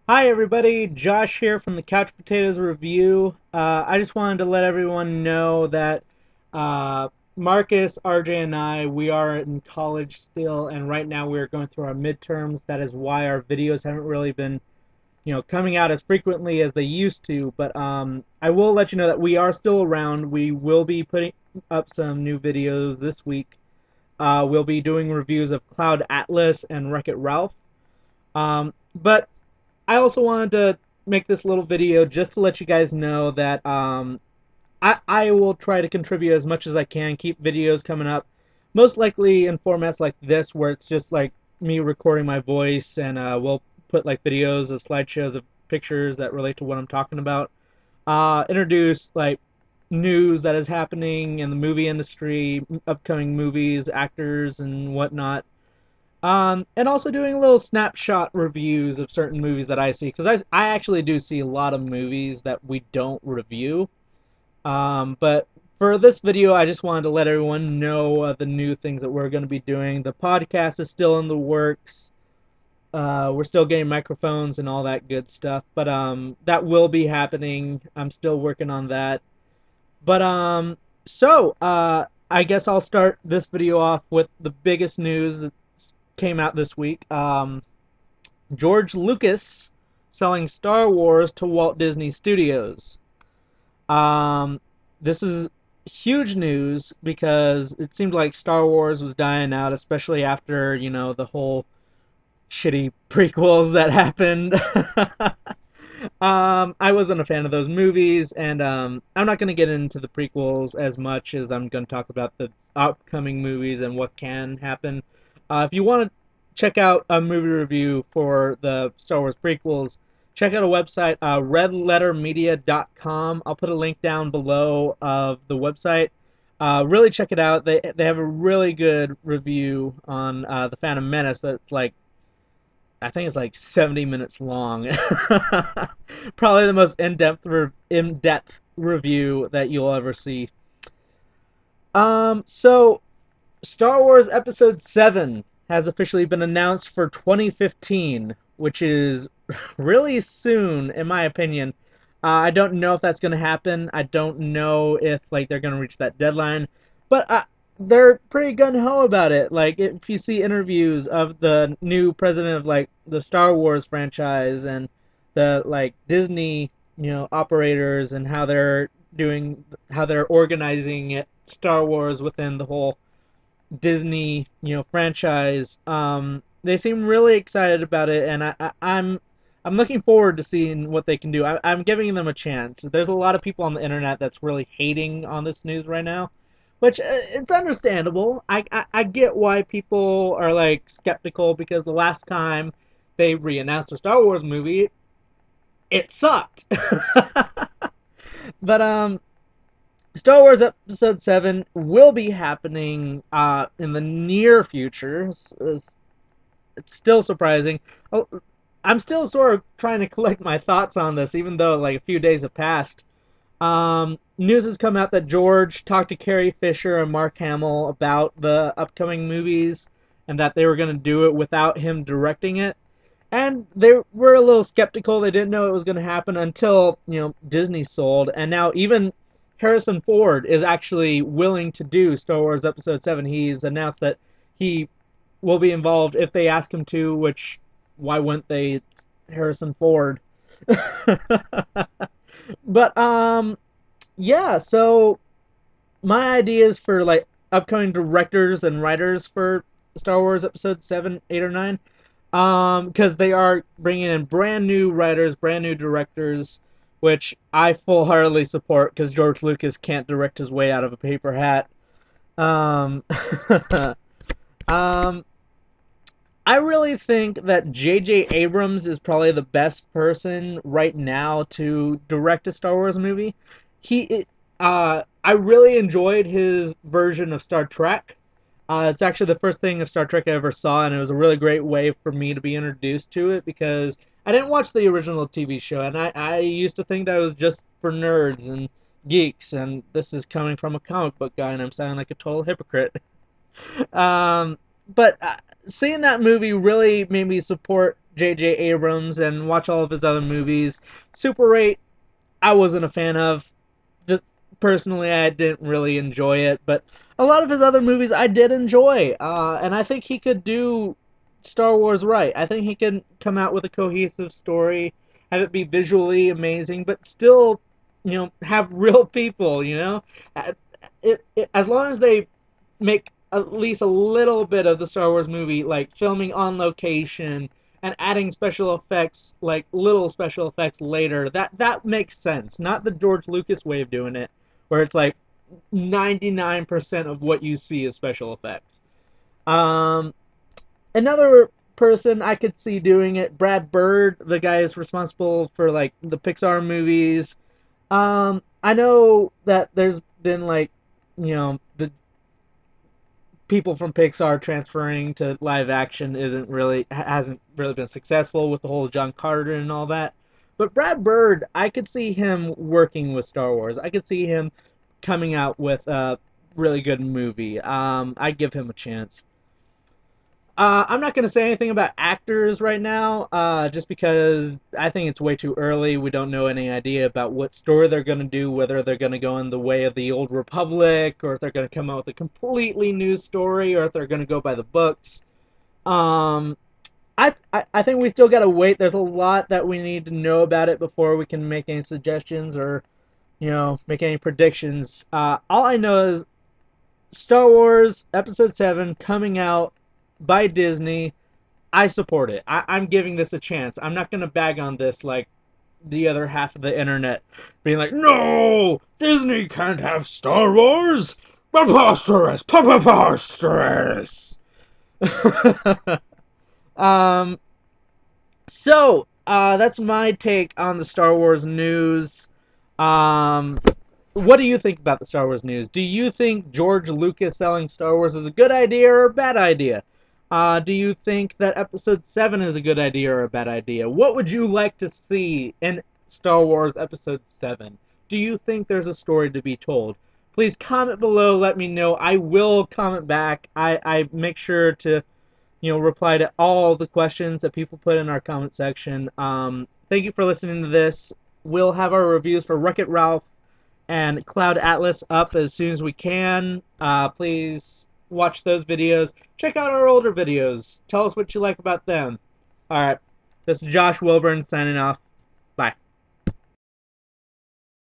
Hi everybody, Josh here from the Couch Potatoes Review. I just wanted to let everyone know that uh, Marcus, RJ, and we are in college still, and right now we are going through our midterms. That is why our videos haven't really been, coming out as frequently as they used to. But I will let you know that we are still around. We will be putting up some new videos this week. We'll be doing reviews of Cloud Atlas and Wreck-It Ralph. But I also wanted to make this little video just to let you guys know that I will try to contribute as much as I can, keep videos coming up, most likely in formats like this where it's just like me recording my voice, and we'll put like videos of slideshows of pictures that relate to what I'm talking about. Introduce like news that is happening in the movie industry, upcoming movies, actors, and whatnot. And also doing little snapshot reviews of certain movies that I see, because I actually do see a lot of movies that we don't review. But for this video, I just wanted to let everyone know the new things that we're going to be doing. The podcast is still in the works. We're still getting microphones and all that good stuff, but that will be happening. I'm still working on that. But I guess I'll start this video off with the biggest news that came out this week. George Lucas selling Star Wars to Walt Disney Studios. This is huge news because it seemed like Star Wars was dying out, especially after, the whole shitty prequels that happened. I wasn't a fan of those movies, and I'm not going to get into the prequels as much as I'm going to talk about the upcoming movies and what can happen. If you want to check out a movie review for the Star Wars prequels, check out a website, redlettermedia.com. I'll put a link down below of the website. Really check it out. They have a really good review on the Phantom Menace that's like, I think it's like 70 minutes long. Probably the most in-depth review that you'll ever see. So Star Wars Episode 7 has officially been announced for 2015, which is really soon, in my opinion. I don't know if that's going to happen. I don't know if like they're going to reach that deadline, but they're pretty gung-ho about it. Like, if you see interviews of the new president of like the Star Wars franchise and the like Disney, operators, and how they're organizing it, Star Wars within the whole Disney, franchise. They seem really excited about it, and I'm looking forward to seeing what they can do. I'm giving them a chance. There's a lot of people on the internet that's really hating on this news right now, which it's understandable. I get why people are like skeptical, because the last time they re-announced a Star Wars movie, it sucked. But Star Wars Episode 7 will be happening in the near future. It's still surprising. Oh, I'm still sort of trying to collect my thoughts on this, even though like a few days have passed. News has come out that George talked to Carrie Fisher and Mark Hamill about the upcoming movies, and that they were going to do it without him directing it. And they were a little skeptical. They didn't know it was going to happen until, Disney sold. And now even Harrison Ford is actually willing to do Star Wars Episode 7. He's announced that he will be involved if they ask him to, which, why wouldn't they? It's Harrison Ford. But yeah, so my ideas for like upcoming directors and writers for Star Wars Episode 7, 8, or 9, because they are bringing in brand new writers, brand new directors, which I full-heartedly support, because George Lucas can't direct his way out of a paper hat. Um, um, I really think that J.J. Abrams is probably the best person right now to direct a Star Wars movie. I really enjoyed his version of Star Trek. It's actually the first thing of Star Trek I ever saw, and it was a really great way for me to be introduced to it, because I didn't watch the original TV show, and I used to think that it was just for nerds and geeks, and this is coming from a comic book guy, and I'm sounding like a total hypocrite. But seeing that movie really made me support J.J. Abrams and watch all of his other movies. Super 8, I wasn't a fan of. Just personally, I didn't really enjoy it, but a lot of his other movies I did enjoy, and I think he could do Star Wars right. I think he can come out with a cohesive story, have it be visually amazing, but still, have real people. As long as they make at least a little bit of the Star Wars movie, like filming on location and adding special effects, like little special effects later, that makes sense. Not the George Lucas way of doing it, where it's like 99% of what you see is special effects. Um, Another person I could see doing it, Brad Bird, the guy is responsible for like the Pixar movies. I know that there's been like, the people from Pixar transferring to live action hasn't really been successful with the whole John Carter and all that. But Brad Bird, I could see him working with Star Wars. I could see him coming out with a really good movie. I'd give him a chance. I'm not going to say anything about actors right now, just because I think it's way too early. We don't know any idea about what story they're going to do, whether they're going to go in the way of the Old Republic, or if they're going to come out with a completely new story, or if they're going to go by the books. Um, I think we still got to wait. There's a lot that we need to know about it before we can make any suggestions or, make any predictions. All I know is Star Wars Episode 7 coming out by Disney. I support it. I'm giving this a chance. I'm not going to bag on this like the other half of the internet being like, no, Disney can't have Star Wars. Preposterous. Preposterous. um, that's my take on the Star Wars news. Um, what do you think about the Star Wars news? Do you think George Lucas selling Star Wars is a good idea or a bad idea? Do you think that Episode 7 is a good idea or a bad idea? What would you like to see in Star Wars Episode 7? Do you think there's a story to be told? Please comment below, let me know. I will comment back. I make sure to, reply to all the questions that people put in our comment section. Thank you for listening to this. We'll have our reviews for Wreck-It Ralph and Cloud Atlas up as soon as we can. Please watch those videos. Check out our older videos. Tell us what you like about them. Alright, this is Josh Wilburn signing off. Bye.